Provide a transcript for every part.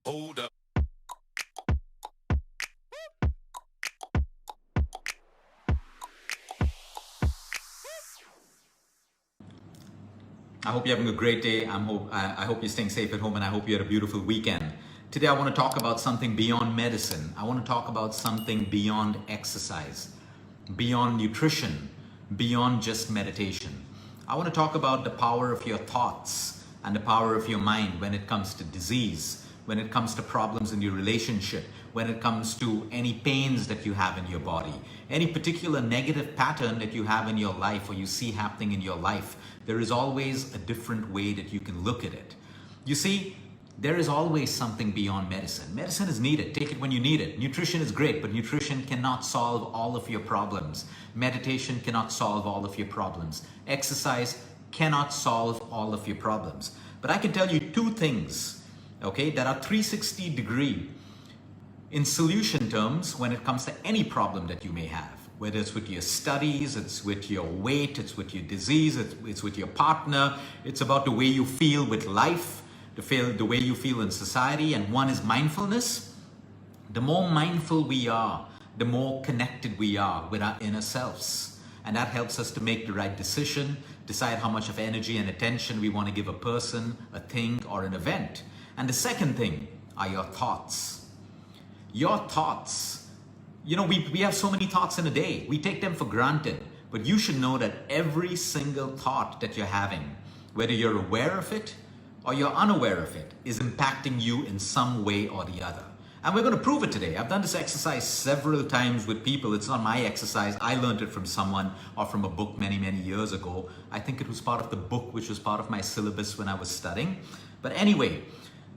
Hold up. I hope you're having a great day. I hope you're staying safe at home, and I hope you had a beautiful weekend. Today I want to talk about something beyond medicine. I want to talk about something beyond exercise, beyond nutrition, beyond just meditation. I want to talk about the power of your thoughts and the power of your mind when it comes to disease, when it comes to problems in your relationship, when it comes to any pains that you have in your body, any particular negative pattern that you have in your life or you see happening in your life. There is always a different way that you can look at it. You see, there is always something beyond medicine. Medicine is needed. Take it when you need it. Nutrition is great, but nutrition cannot solve all of your problems. Meditation cannot solve all of your problems. Exercise cannot solve all of your problems. But I can tell you two things, okay, that are 360-degree in solution terms when it comes to any problem that you may have. Whether it's with your studies, it's with your weight, it's with your disease, it's with your partner, it's about the way you feel with life, the way you feel in society, and one is mindfulness. The more mindful we are, the more connected we are with our inner selves. And that helps us to make the right decision, decide how much of energy and attention we want to give a person, a thing, or an event. And the second thing are your thoughts. Your thoughts. You know, we have so many thoughts in a day. We take them for granted. But you should know that every single thought that you're having, whether you're aware of it or you're unaware of it, is impacting you in some way or the other. And we're going to prove it today. I've done this exercise several times with people. It's not my exercise. I learned it from someone or from a book many, many years ago. I think it was part of the book, which was part of my syllabus when I was studying. But anyway,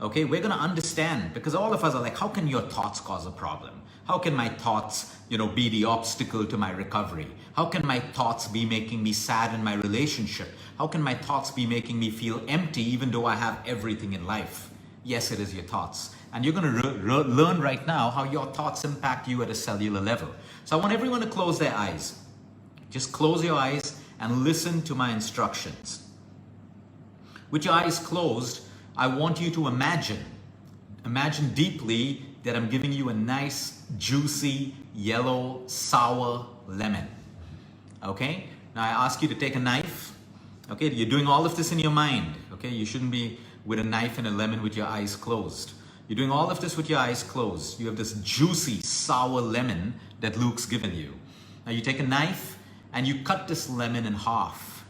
okay, we're going to understand, because all of us are like, how can your thoughts cause a problem? How can my thoughts, be the obstacle to my recovery? How can my thoughts be making me sad in my relationship? How can my thoughts be making me feel empty even though I have everything in life? Yes, it is your thoughts. And you're going to learn right now how your thoughts impact you at a cellular level. So I want everyone to close their eyes. Just close your eyes and listen to my instructions. With your eyes closed, I want you to imagine deeply that I'm giving you a nice, juicy, yellow, sour lemon. Okay? Now I ask you to take a knife. Okay? You're doing all of this in your mind. Okay? You shouldn't be with a knife and a lemon with your eyes closed. You're doing all of this with your eyes closed. You have this juicy, sour lemon that Luke's given you. Now you take a knife and you cut this lemon in half.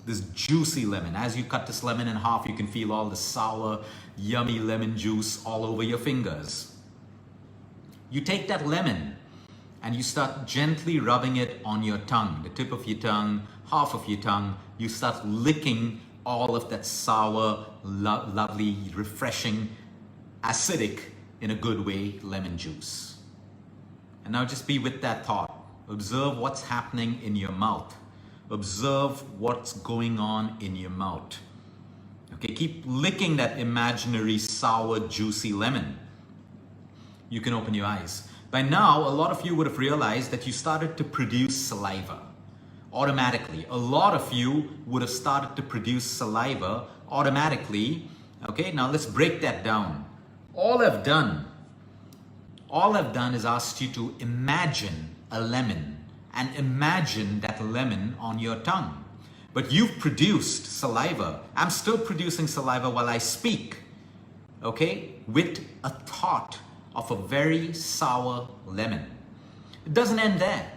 This juicy lemon. As you cut this lemon in half, you can feel all the sour, yummy lemon juice all over your fingers. You take that lemon and you start gently rubbing it on your tongue, the tip of your tongue, half of your tongue. You start licking all of that sour, lovely, refreshing, acidic, in a good way, lemon juice. And now just be with that thought. Observe what's happening in your mouth. Observe what's going on in your mouth. Okay, keep licking that imaginary sour, juicy lemon. You can open your eyes. By now, a lot of you would have realized that you started to produce saliva automatically. A lot of you would have started to produce saliva automatically. Okay, now let's break that down. All I've done is asked you to imagine a lemon and imagine that lemon on your tongue. But you've produced saliva. I'm still producing saliva while I speak, okay, with a thought of a very sour lemon. It doesn't end there.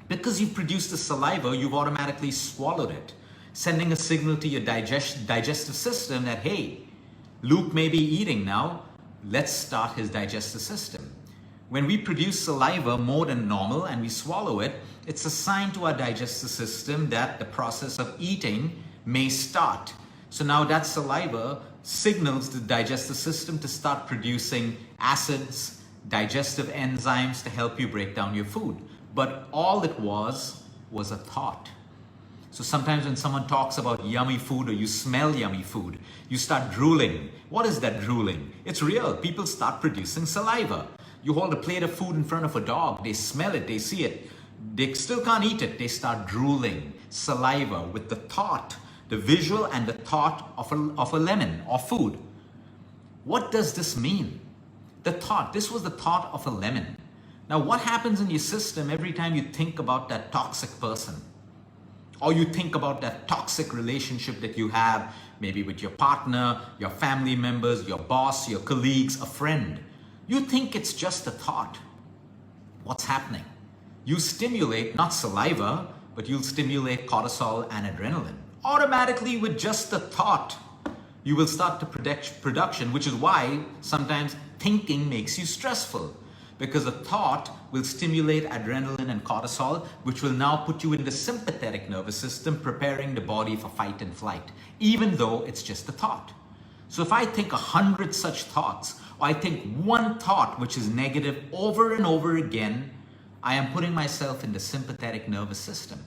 Because you've produced the saliva, you've automatically swallowed it, sending a signal to your digestive system that, hey, Luke may be eating now. Let's start his digestive system. When we produce saliva more than normal and we swallow it, it's a sign to our digestive system that the process of eating may start. So now that saliva signals the digestive system to start producing acids, digestive enzymes to help you break down your food. But all it was a thought. So sometimes when someone talks about yummy food or you smell yummy food, you start drooling. What is that drooling? It's real. People start producing saliva. You hold a plate of food in front of a dog. They smell it. They see it. They still can't eat it. They start drooling. saliva with the thought, the visual and the thought of a lemon or food. What does this mean? The thought, this was the thought of a lemon. Now what happens in your system every time you think about that toxic person? Or you think about that toxic relationship that you have, maybe with your partner, your family members, your boss, your colleagues, a friend. You think it's just a thought. What's happening? You stimulate not saliva, but you'll stimulate cortisol and adrenaline. Automatically with just the thought, you will start to production, which is why sometimes thinking makes you stressful. Because a thought will stimulate adrenaline and cortisol, which will now put you in the sympathetic nervous system, preparing the body for fight and flight, even though it's just a thought. So if I think 100 such thoughts, or I think one thought which is negative over and over again, I am putting myself in the sympathetic nervous system,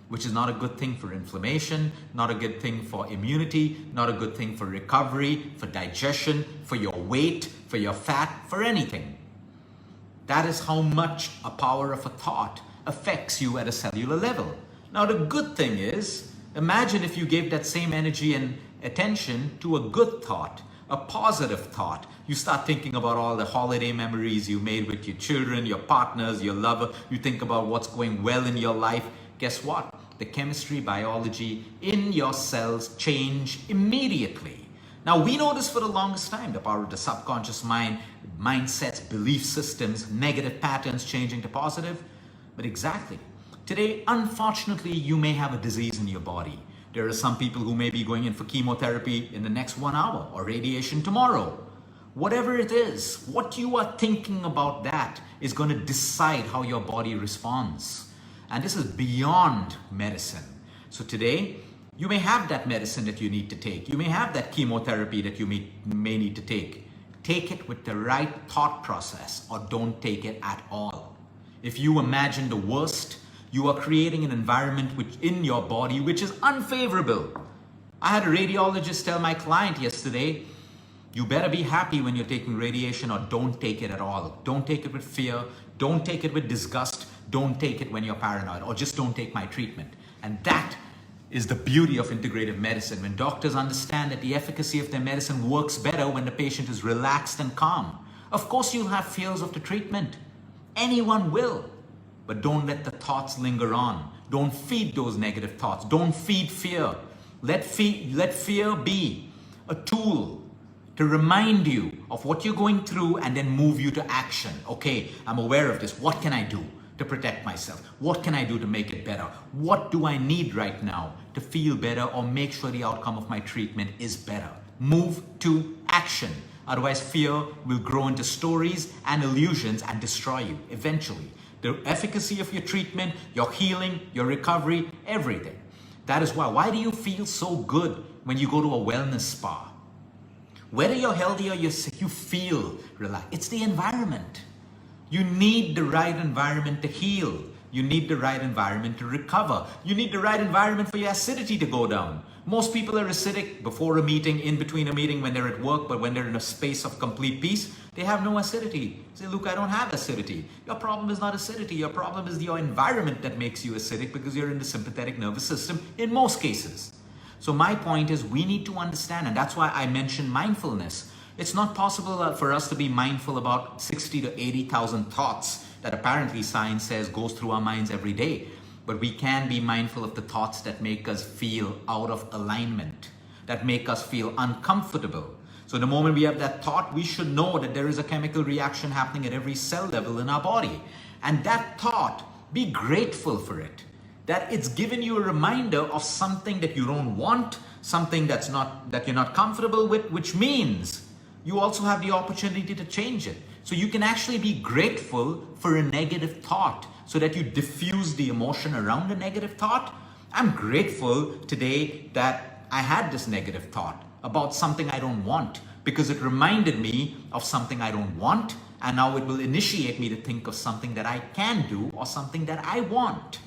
which is not a good thing for inflammation, not a good thing for immunity, not a good thing for recovery, for digestion, for your weight, for your fat, for anything. That is how much a power of a thought affects you at a cellular level. Now the good thing is, imagine if you gave that same energy and attention to a good thought, a positive thought. You start thinking about all the holiday memories you made with your children, your partners, your lover. You think about what's going well in your life. Guess what? The chemistry, biology in your cells change immediately. Now we know this for the longest time, the power of the subconscious mind, mindsets, belief systems, negative patterns changing to positive. But exactly, today, unfortunately, you may have a disease in your body. There are some people who may be going in for chemotherapy in the next 1 hour or radiation tomorrow. Whatever it is, what you are thinking about that is going to decide how your body responds. And this is beyond medicine. So today, you may have that medicine that you need to take. You may have that chemotherapy that you may need to take. Take it with the right thought process, or don't take it at all. If you imagine the worst, you are creating an environment in your body which is unfavorable. I had a radiologist tell my client yesterday, you better be happy when you're taking radiation, or don't take it at all. Don't take it with fear. Don't take it with disgust. Don't take it when you're paranoid, or just don't take my treatment. And that is the beauty of integrative medicine. When doctors understand that the efficacy of their medicine works better when the patient is relaxed and calm. Of course you'll have fears of the treatment. Anyone will. But don't let the thoughts linger on. Don't feed those negative thoughts. Don't feed fear. Let fear be a tool to remind you of what you're going through and then move you to action. Okay, I'm aware of this. What can I do to protect myself? What can I do to make it better? What do I need right now to feel better or make sure the outcome of my treatment is better? Move to action. Otherwise, fear will grow into stories and illusions and destroy you eventually. The efficacy of your treatment, your healing, your recovery, everything. That is why do you feel so good when you go to a wellness spa? Whether you're healthy or you're sick, you feel relaxed. It's the environment. You need the right environment to heal. You need the right environment to recover. You need the right environment for your acidity to go down. Most people are acidic before a meeting, in between a meeting, when they're at work, but when they're in a space of complete peace, they have no acidity. Say, Luke, I don't have acidity. Your problem is not acidity. Your problem is your environment that makes you acidic, because you're in the sympathetic nervous system in most cases. So my point is, we need to understand, and that's why I mentioned mindfulness. It's not possible for us to be mindful about 60 to 80,000 thoughts that apparently science says goes through our minds every day. But we can be mindful of the thoughts that make us feel out of alignment, that make us feel uncomfortable. So the moment we have that thought, we should know that there is a chemical reaction happening at every cell level in our body. And that thought, be grateful for it. That it's given you a reminder of something that you don't want, something that you're not comfortable with, which means you also have the opportunity to change it. So you can actually be grateful for a negative thought so that you diffuse the emotion around a negative thought. I'm grateful today that I had this negative thought about something I don't want, because it reminded me of something I don't want, and now it will initiate me to think of something that I can do or something that I want.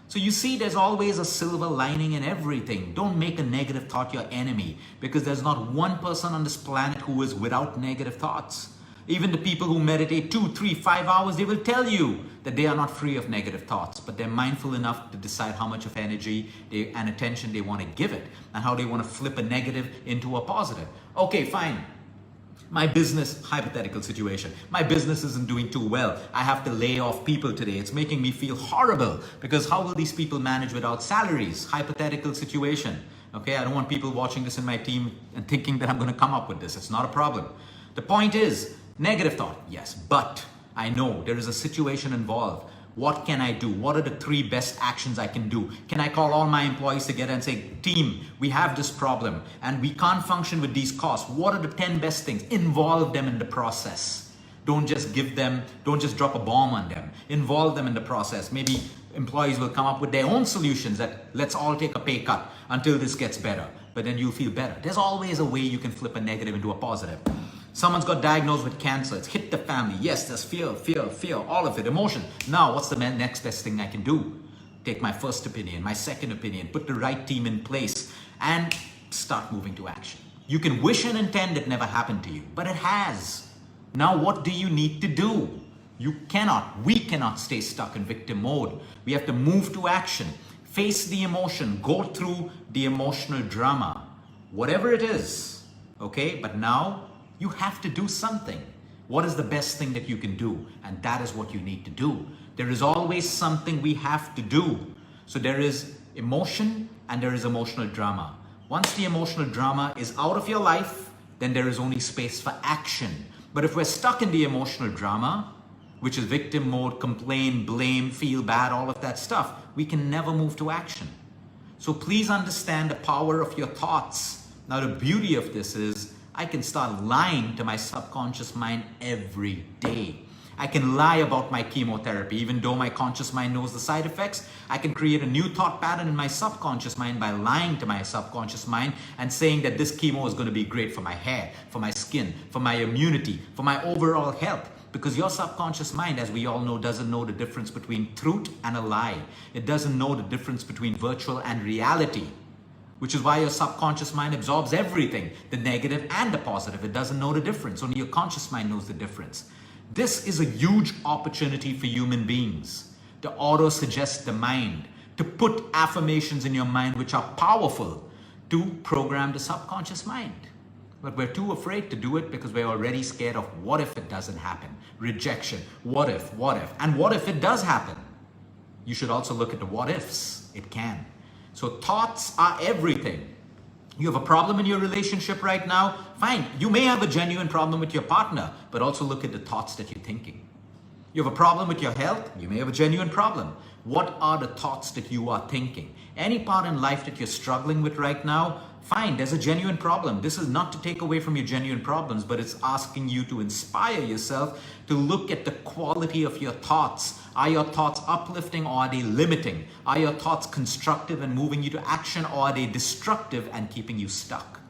So you see, there's always a silver lining in everything. Don't make a negative thought your enemy, because there's not one person on this planet who is without negative thoughts. Even the people who meditate 2, 3, 5 hours, they will tell you that they are not free of negative thoughts, but they're mindful enough to decide how much of energy and attention they want to give it and how they want to flip a negative into a positive. Okay, fine. My business, hypothetical situation, my business isn't doing too well. I have to lay off people today. It's making me feel horrible because how will these people manage without salaries? Hypothetical situation. Okay, I don't want people watching this in my team and thinking that I'm going to come up with this. It's not a problem. The point is, negative thought, yes, but I know there is a situation involved. What can I do? What are the 3 best actions I can do? Can I call all my employees together and say, team, we have this problem and we can't function with these costs. What are the 10 best things? Involve them in the process. Don't just drop a bomb on them. Involve them in the process. Maybe employees will come up with their own solutions that let's all take a pay cut until this gets better. But then you'll feel better. There's always a way you can flip a negative into a positive. Someone's got diagnosed with cancer. It's hit the family. Yes, there's fear, all of it, emotion. Now, what's the next best thing I can do? Take my first opinion, my second opinion, put the right team in place, and start moving to action. You can wish and intend it never happened to you, but it has. Now, what do you need to do? We cannot stay stuck in victim mode. We have to move to action, face the emotion, go through the emotional drama, whatever it is, okay? But now, you have to do something. What is the best thing that you can do? And that is what you need to do. There is always something we have to do. So there is emotion and there is emotional drama. Once the emotional drama is out of your life, then there is only space for action. But if we're stuck in the emotional drama, which is victim mode, complain, blame, feel bad, all of that stuff, we can never move to action. So please understand the power of your thoughts. Now the beauty of this is I can start lying to my subconscious mind every day. I can lie about my chemotherapy, even though my conscious mind knows the side effects. I can create a new thought pattern in my subconscious mind by lying to my subconscious mind and saying that this chemo is going to be great for my hair, for my skin, for my immunity, for my overall health. Because your subconscious mind, as we all know, doesn't know the difference between truth and a lie. It doesn't know the difference between virtual and reality. Which is why your subconscious mind absorbs everything, the negative and the positive. It doesn't know the difference. Only your conscious mind knows the difference. This is a huge opportunity for human beings to auto-suggest the mind, to put affirmations in your mind which are powerful to program the subconscious mind. But we're too afraid to do it because we're already scared of what if it doesn't happen? Rejection. What if? And what if it does happen? You should also look at the what ifs. It can. So thoughts are everything. You have a problem in your relationship right now? Fine. You may have a genuine problem with your partner, but also look at the thoughts that you're thinking. You have a problem with your health? You may have a genuine problem. What are the thoughts that you are thinking? Any part in life that you're struggling with right now? Fine, there's a genuine problem. This is not to take away from your genuine problems, but it's asking you to inspire yourself to look at the quality of your thoughts. Are your thoughts uplifting or are they limiting? Are your thoughts constructive and moving you to action, or are they destructive and keeping you stuck?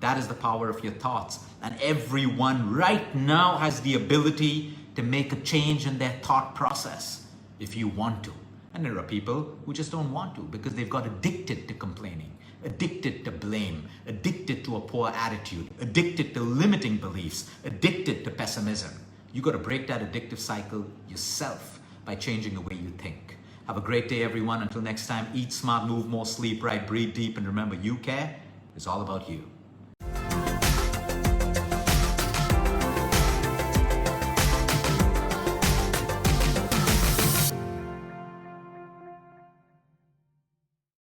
That is the power of your thoughts. And everyone right now has the ability to make a change in their thought process if you want to. And there are people who just don't want to because they've got addicted to complaining, addicted to blame, addicted to a poor attitude, addicted to limiting beliefs, addicted to pessimism. You got to break that addictive cycle yourself by changing the way you think. Have a great day, everyone. Until next time, eat smart, move more, sleep right, breathe deep, and remember, you care. It's all about you.